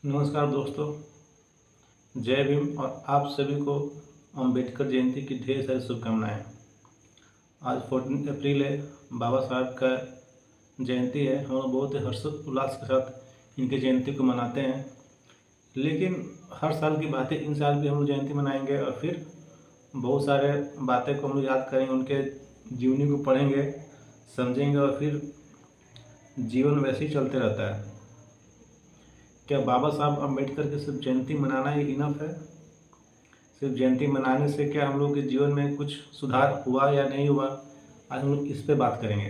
नमस्कार दोस्तों, जय भीम। और आप सभी को अम्बेडकर जयंती की ढेर सारी शुभकामनाएँ। आज 14 अप्रैल है, बाबा साहब का जयंती है। हम लोग बहुत ही हर्ष उल्लास के साथ इनकी जयंती को मनाते हैं। लेकिन हर साल की बातें इन साल भी हम लोग जयंती मनाएंगे और फिर बहुत सारे बातें को हम लोग याद करेंगे, उनके जीवनी को पढ़ेंगे, समझेंगे और फिर जीवन वैसे ही चलते रहता है। क्या बाबा साहब अम्बेडकर की सिर्फ जयंती मनाना ही इनफ है? सिर्फ जयंती मनाने से क्या हम लोग के जीवन में कुछ सुधार हुआ या नहीं हुआ? आज हम लोग इस पे बात करेंगे।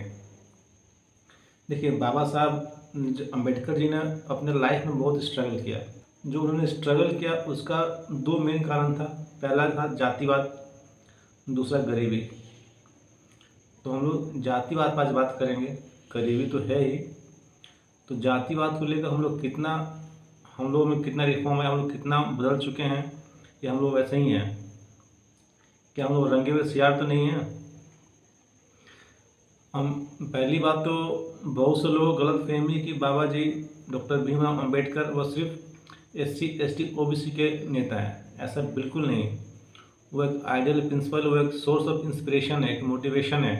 देखिए, बाबा साहब अम्बेडकर जी ने अपने लाइफ में बहुत स्ट्रगल किया। जो उन्होंने स्ट्रगल किया उसका दो मेन कारण था। पहला था जातिवाद, दूसरा गरीबी। तो हम लोग जातिवाद पर आज बात करेंगे, गरीबी तो है ही। तो जातिवाद को लेकर हम लोगों में कितना रिफॉर्म है, हम लोग कितना बदल चुके हैं, या हम लोग वैसे ही हैं? क्या हम लोग रंगे हुए सियार तो नहीं हैं? हम पहली बात तो बहुत से लोग गलत फहमी कि बाबा जी डॉक्टर भीमराव अम्बेडकर वो सिर्फ SC ST OBC के नेता हैं। ऐसा बिल्कुल नहीं। वो एक आइडियल प्रिंसिपल, वो एक सोर्स ऑफ इंस्पिरेशन है, एक मोटिवेशन है।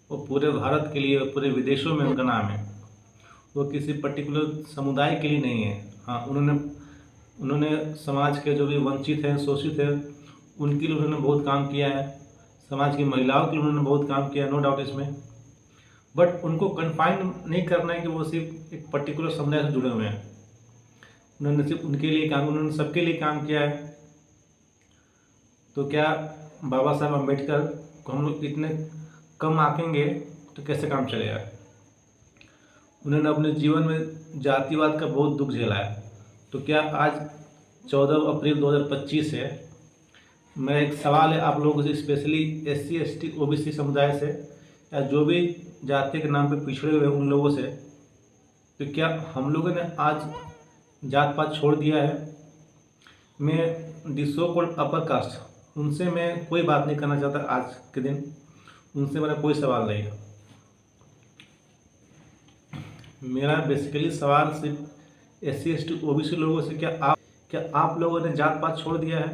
वो पूरे भारत के लिए, पूरे विदेशों में उनका नाम है। वो किसी पर्टिकुलर समुदाय के लिए नहीं है। हाँ, उन्होंने समाज के जो भी वंचित हैं, शोषित हैं, उनके लिए उन्होंने बहुत काम किया है। समाज की महिलाओं के लिए उन्होंने बहुत काम किया, नो डाउट इसमें। बट उनको कन्फाइन नहीं करना है कि वो सिर्फ एक पर्टिकुलर समुदाय से जुड़े हुए हैं। उन्होंने सिर्फ उनके लिए काम, उन्होंने सबके लिए काम किया है। तो क्या बाबा साहब अम्बेडकर को हम लोग इतने कम आंकेंगे तो कैसे काम चलेगा? उन्होंने अपने जीवन में जातिवाद का बहुत दुख झेला है। तो क्या आज 14 अप्रैल 2025 है, मेरा एक सवाल है आप लोगों से, स्पेशली SC ST OBC समुदाय से, या जो भी जाति के नाम पे पिछड़े हुए उन लोगों से, तो क्या हम लोगों ने आज जात पात छोड़ दिया है? मैं दी सो कॉल्ड अपर कास्ट, उनसे मैं कोई बात नहीं करना चाहता आज के दिन। उनसे मेरा कोई सवाल नहीं है। मेरा बेसिकली सवाल सिर्फ SC ST OBC लोगों से, क्या आप लोगों ने जात पात छोड़ दिया है?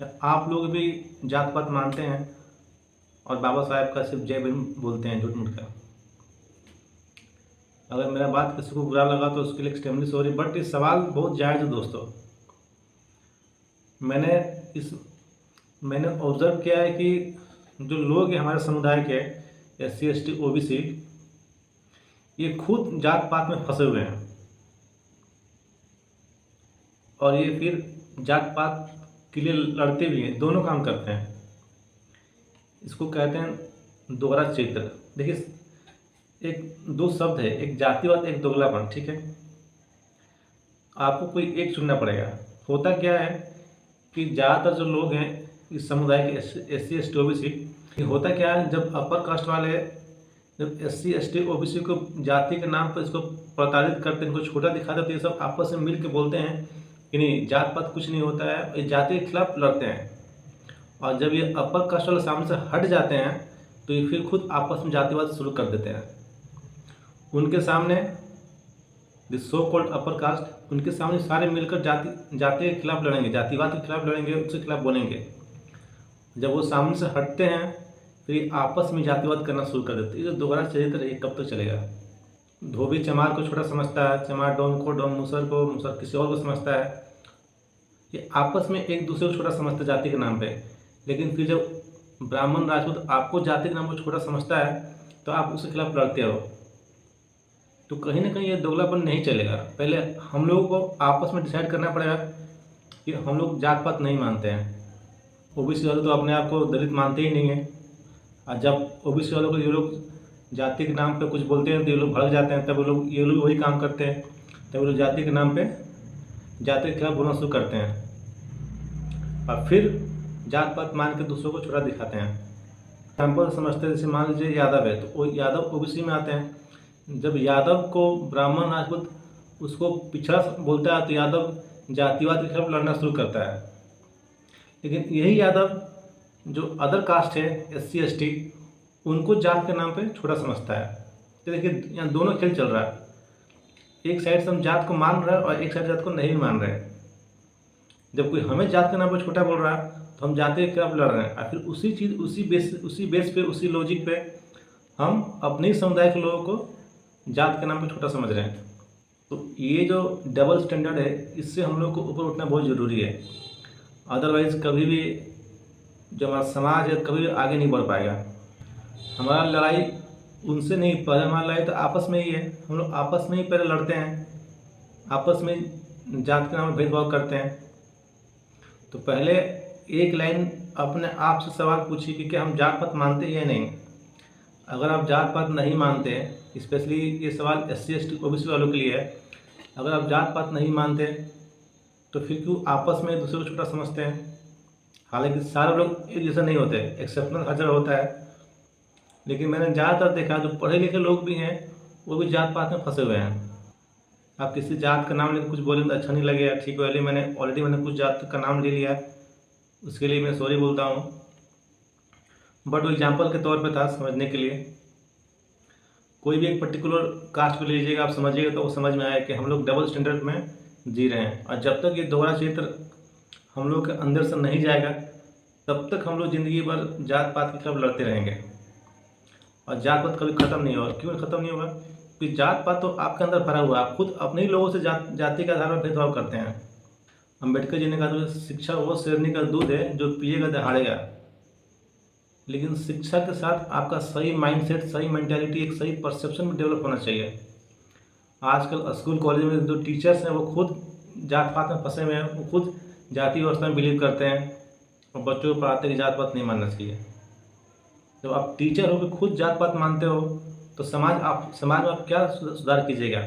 क्या आप लोग भी जात पात मानते हैं और बाबा साहब का सिर्फ जय भीम बोलते हैं झूठ मूठ का? अगर मेरा बात किसी को बुरा लगा तो उसके लिए एक्सट्रीमली सॉरी, बट ये सवाल बहुत जायज़ है दोस्तों। मैंने ऑब्जर्व किया है कि जो लोग हैं हमारे समुदाय के, SC ST OBC, ये खुद जात पात में फंसे हुए हैं और ये फिर जात पात के लिए लड़ते भी हैं, दोनों काम करते हैं। इसको कहते हैं दोहरा चरित्र। देखिए, एक दो शब्द है, एक जातिवाद, एक दोगलापन, ठीक है? आपको कोई एक चुनना पड़ेगा। होता क्या है कि ज़्यादातर जो लोग हैं इस समुदाय के SC ST OBC, होता क्या है, जब अपर कास्ट वाले जब SC ST OBC को जाति के नाम पर इसको प्रताड़ित करते हैं, इनको छोटा दिखाते हैं, तो ये सब आपस में मिल के बोलते हैं कि नहीं, जात पात कुछ नहीं होता है, ये जाति के खिलाफ लड़ते हैं। और जब ये अपर कास्ट वाले सामने से हट जाते हैं तो ये फिर खुद आपस में जातिवाद शुरू कर देते हैं। उनके सामने the so called upper caste, उनके सामने सारे मिलकर जाति के खिलाफ लड़ेंगे, जातिवाद के खिलाफ लड़ेंगे, उसके खिलाफ बोलेंगे। जब वो सामने से हटते हैं फिर आपस में जातिवाद करना शुरू कर देते हैं। ये जो दोहरा चरित्र है कब तक चलेगा? धोबी चमार को छोटा समझता है, चमार डॉन को डॉन, मुसर को मुसर किसी और को समझता है। ये आपस में एक दूसरे को छोटा समझते हैं जाति के नाम पे। लेकिन फिर जब ब्राह्मण राजपूत आपको जाति के नाम को छोटा समझता है तो आप उसके खिलाफ लड़ते हो। तो कहीं ना कहीं ये दोगलापन नहीं चलेगा। पहले हम लोगों को आपस में डिसाइड करना पड़ेगा कि हम लोग जात पात नहीं मानते हैं। OBC वाले तो अपने आप को दलित मानते ही नहीं है। और जब OBC वालों को ये लोग जाति के नाम पे कुछ बोलते हैं तो ये लोग भड़क जाते हैं, तब ये लोग वही काम करते हैं, तब ये लोग जाति के नाम पे जाति के खिलाफ बोलना शुरू करते हैं और फिर जात पात मान के दूसरों को छोटा दिखाते हैं। एग्जाम्पल समझते हैं, जैसे मान लीजिए यादव है तो वो यादव OBC में आते हैं। जब यादव को ब्राह्मण राजपूत उसको पिछड़ा बोलता है तो यादव जातिवाद के खिलाफ लड़ना शुरू करता है। लेकिन यही यादव जो अदर कास्ट है SC ST, उनको जात के नाम पे छोटा समझता है। तो देखिए, यहाँ दोनों खेल चल रहा है। एक साइड से हम जात को मान रहे हैं और एक साइड जात को नहीं मान रहे हैं। जब कोई हमें जात के नाम पर छोटा बोल रहा है तो हम जाति के खिलाफ लड़ रहे हैं, और फिर उसी चीज़ उसी बेस पे उसी लॉजिक पे हम अपने ही समुदाय के लोगों को जात के नाम पे छोटा समझ रहे हैं। तो ये जो डबल स्टैंडर्ड है, इससे हम लोग को ऊपर उठना बहुत ज़रूरी है। अदरवाइज़ कभी भी जो हमारा समाज है कभी भी आगे नहीं बढ़ पाएगा। हमारा लड़ाई उनसे नहीं, पहले हमारी लड़ाई तो आपस में ही है। हम लोग आपस में ही पहले लड़ते हैं, आपस में जात के नाम पर भेदभाव करते हैं। तो पहले एक लाइन अपने आप से सवाल पूछिए कि क्या हम जात पात मानते हैं या नहीं। अगर आप जात पात नहीं मानते हैं, स्पेशली ये सवाल SC ST OBC वालों के लिए है, अगर आप जात पात नहीं मानते तो फिर क्यों आपस में एक दूसरे को छोटा समझते हैं। हालांकि सारे लोग एक जैसा नहीं होते, एक्सेप्शनल हर जगह होता है, लेकिन मैंने ज़्यादातर देखा जो पढ़े लिखे लोग भी हैं वो भी जात पात में फंसे हुए हैं। आप किसी जात का नाम लेकर कुछ बोले तो अच्छा नहीं लगेगा, ठीक है, ऑलरेडी मैंने कुछ जात का नाम ले लिया, उसके लिए मैं सॉरी बोलता हूँ, बट वो एग्जाम्पल के तौर पे था समझने के लिए। कोई भी एक पर्टिकुलर कास्ट को ले लीजिएगा, आप समझिएगा तो वो समझ में आया कि हम लोग डबल स्टैंडर्ड में जी रहे हैं, और जब तक ये दोहरा चरित्र हम लोग के अंदर से नहीं जाएगा तब तक हम लोग ज़िंदगी भर जात पात के खिलाफ लड़ते रहेंगे, और जात पात कभी ख़त्म नहीं होगा। क्यों ख़त्म नहीं होगा? क्योंकि जात पात तो आपके अंदर भरा हुआ है, आप खुद अपने ही लोगों से जाति के आधार पर भेदभाव करते हैं। अम्बेडकर जी ने कहा था शिक्षा वो शेरनी का दूध है जो पिएगा दहाड़ेगा। लेकिन शिक्षा के साथ आपका सही माइंडसेट, सही मेंटालिटी, एक सही परसेप्शन भी डेवलप होना चाहिए। आजकल स्कूल कॉलेज में जो टीचर्स हैं वो खुद जात पात में फंसे हुए हैं, वो खुद जाति व्यवस्था में बिलीव करते हैं और बच्चों को पढ़ाते हैं कि जात पात नहीं मानना चाहिए। जब आप टीचर हो कि खुद जात पात मानते हो तो समाज में आप क्या सुधार कीजिएगा।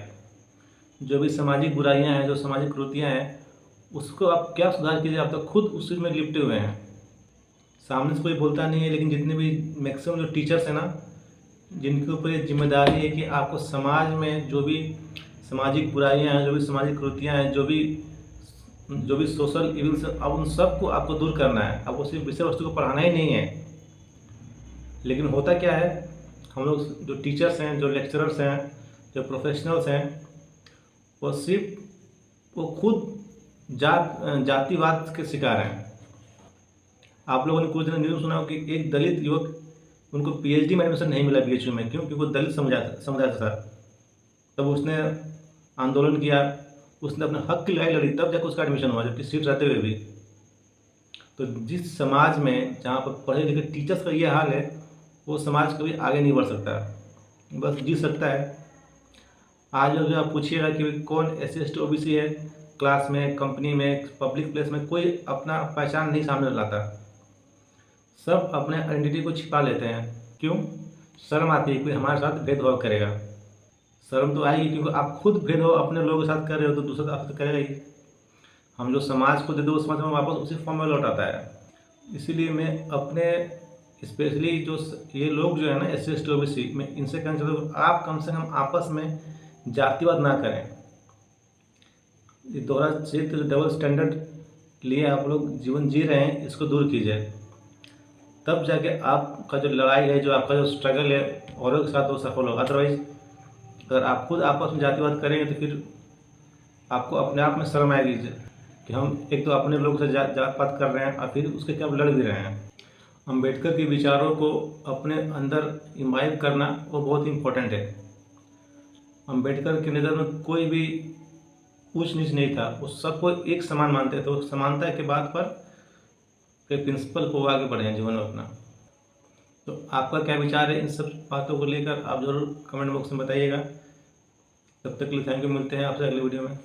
जो भी सामाजिक बुराइयां हैं, जो सामाजिक कुरीतियाँ हैं, उसको आप क्या सुधार कीजिए। आप तो खुद उस चीज़ में लिपटे हुए हैं, सामने से कोई बोलता नहीं है, लेकिन जितने भी मैक्सिमम जो टीचर्स हैं ना, जिनके ऊपर ये जिम्मेदारी है कि आपको समाज में जो भी सामाजिक बुराइयां हैं, जो भी सामाजिक कुरीतियाँ हैं, जो भी सोशल इविल्स, अब उन सबको आपको दूर करना है। अब उसी विषय वस्तु को पढ़ाना ही नहीं है। लेकिन होता क्या है, हम लोग जो टीचर्स हैं, जो लेक्चरर्स हैं, जो प्रोफेशनल्स हैं, वो खुद जातिवाद के शिकार हैं। आप लोगों ने कुछ दिन न्यूज़ सुना हो कि एक दलित युवक, उनको PhD में एडमिशन नहीं मिला BHU में। क्यों? क्योंकि वो दलित समुदाय से था। तब उसने आंदोलन किया, उसने अपने हक की लड़ाई लड़ी, तब जाकर उसका एडमिशन हुआ, जबकि सीट रहते हुए भी। तो जिस समाज में जहाँ पर पढ़े लिखे टीचर्स का ये हाल है, वो समाज कभी आगे नहीं बढ़ सकता, बस जी सकता है। आज अगर आप पूछिएगा कि कौन SC ST OBC है, क्लास में, कंपनी में, पब्लिक प्लेस में कोई अपना पहचान नहीं सामने लाता। सब अपने आइडेंटिटी को छिपा लेते हैं। क्यों? शर्म आती है, कोई हमारे साथ भेदभाव करेगा। शर्म तो आएगी क्योंकि आप खुद भेदभाव अपने लोगों के साथ कर रहे हो तो दूसरा आपसे तो करेगा ही। हम जो समाज को दे दो, उस समाज में वापस उसी फॉर्म में लौट आता है। इसीलिए मैं अपने स्पेशली जो ये लोग जो है ना SC ST OBC, मैं इनसे कहना चाहता हूँ आप कम से कम आपस में जातिवाद ना करें। ये दोहरा क्षेत्र, डबल स्टैंडर्ड लिए आप लोग जीवन जी रहे हैं, इसको दूर कीजिए। तब जाके आपका जो लड़ाई है, जो आपका जो स्ट्रगल है औरों के साथ, वो सफल होगा। अदरवाइज अगर आप खुद आपस में जातिवाद करेंगे तो फिर आपको अपने आप में शर्म आएगी कि हम एक तो अपने लोग से जात पात कर रहे हैं और फिर उसके क्या लड़ भी रहे हैं। अम्बेडकर के विचारों को अपने अंदर इम्बाइब करना वो बहुत इम्पोर्टेंट है। अम्बेडकर के नज़र में कोई भी ऊंच नीच नहीं था, वो सबको एक समान मानते थे। तो समानता के बात पर प्रिंसिपल को आगे बढ़े हैं जीवन में अपना। तो आपका क्या विचार है इन सब बातों को लेकर, आप ज़रूर कमेंट बॉक्स में बताइएगा। तब तक के लिए थैंक यू, मिलते हैं आपसे अगले वीडियो में।